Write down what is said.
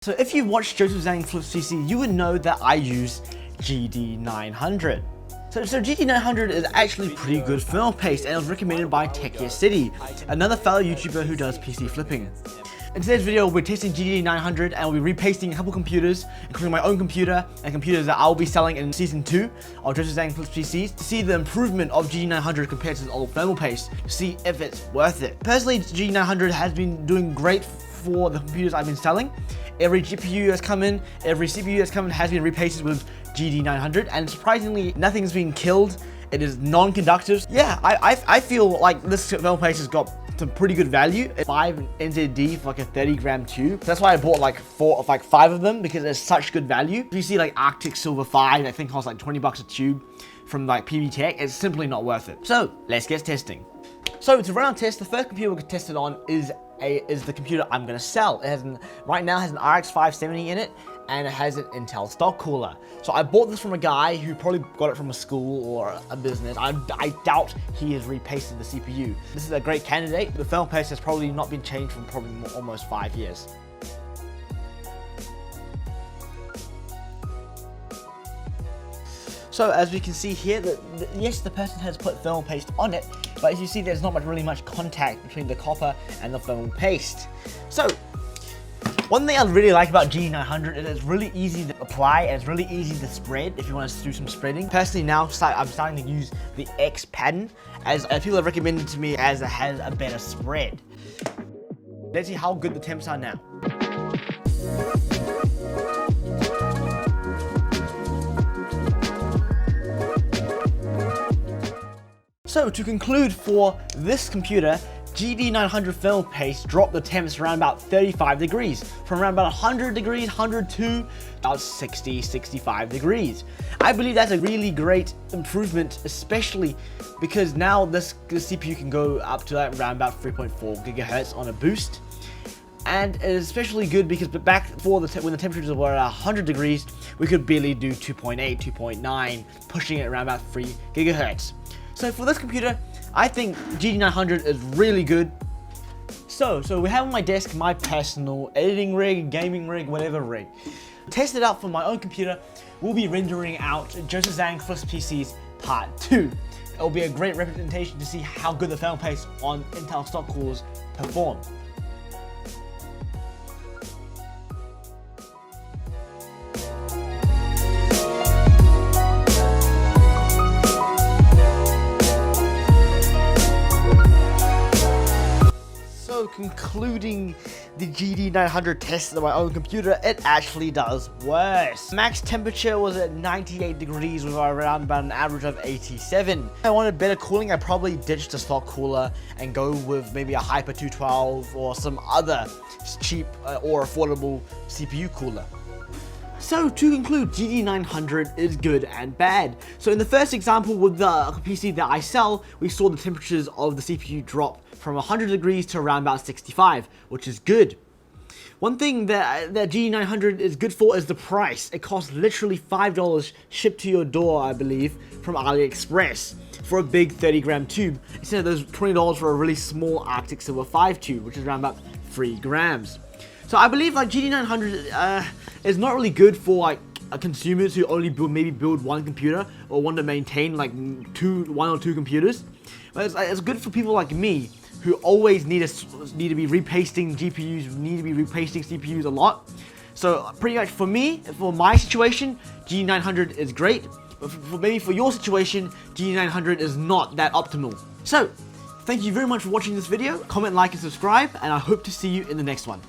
So if you've watched Joseph Zhang Flip CC, you would know that I use GD900. So GD900 is actually pretty good thermal paste, and it was recommended by Techier City, another fellow YouTuber who does PC flipping. In today's video, we're testing GD900 and we'll be repasting a couple computers, including my own computer and computers that I'll be selling in Season 2 of Joseph Zhang Flip CCs to see the improvement of GD900 compared to the old thermal paste, to see if it's worth it. Personally, GD900 has been doing great for the computers I've been selling. Every GPU that's come in, every CPU that's come in has been repasted with GD900, and surprisingly, nothing's been killed. It is non-conductive. Yeah, I feel like this thermal paste has got some pretty good value. 5 NZD for like a 30-gram tube. So that's why I bought like 5 of them, because it's such good value. If you see like Arctic Silver 5, I think costs like 20 bucks a tube from like PB Tech, it's simply not worth it. So let's get testing. So to run our test, the first computer we're tested on is the computer I'm going to sell. It has right now has an RX 570 in it, and it has an Intel stock cooler. So I bought this from a guy who probably got it from a school or a business. I doubt he has repasted the CPU. This is a great candidate. The thermal paste has probably not been changed for probably almost 5 years. So as we can see here, yes, the person has put thermal paste on it, but as you see, there's not really much contact between the copper and the thermal paste. So one thing I really like about GD900 is it's really easy to apply and it's really easy to spread if you want to do some spreading. Personally now, I'm starting to use the X pattern, as people have recommended to me, as it has a better spread. Let's see how good the temps are now. So to conclude for this computer, GD900 thermal paste dropped the temps around about 35 degrees, from around about 100 degrees, 102, about 60, 65 degrees. I believe that's a really great improvement, especially because now this CPU can go up to like around about 3.4 gigahertz on a boost. And it is especially good because back when the temperatures were at 100 degrees, we could barely do 2.8, 2.9, pushing it around about 3 gigahertz. So for this computer, I think GD900 is really good. So we have on my desk my personal editing rig, gaming rig, whatever rig. Test it out for my own computer. We'll be rendering out Joseph Zhang Flip PCs Part 2. It will be a great representation to see how good the thermal paste on Intel stock coolers perform. Concluding the GD900 test on my own computer, it actually does worse. Max temperature was at 98 degrees with around about an average of 87. If I wanted better cooling, I'd probably ditch the stock cooler and go with maybe a Hyper 212 or some other cheap or affordable CPU cooler. So to conclude, GD900 is good and bad. So in the first example with the PC that I sell, we saw the temperatures of the CPU drop from 100 degrees to around about 65, which is good. One thing that GD900 is good for is the price. It costs literally $5 shipped to your door, I believe, from AliExpress for a big 30-gram tube, instead of those $20 for a really small Arctic Silver 5 tube, which is around about 3 grams. So I believe like GD900 is not really good for like consumers who only build one computer or want to maintain like one or two computers. But it's good for people like me who always need to be repasting GPUs, need to be repasting CPUs a lot. So pretty much for me, for my situation, GD900 is great. But maybe for your situation, GD900 is not that optimal. So thank you very much for watching this video. Comment, like, and subscribe, and I hope to see you in the next one.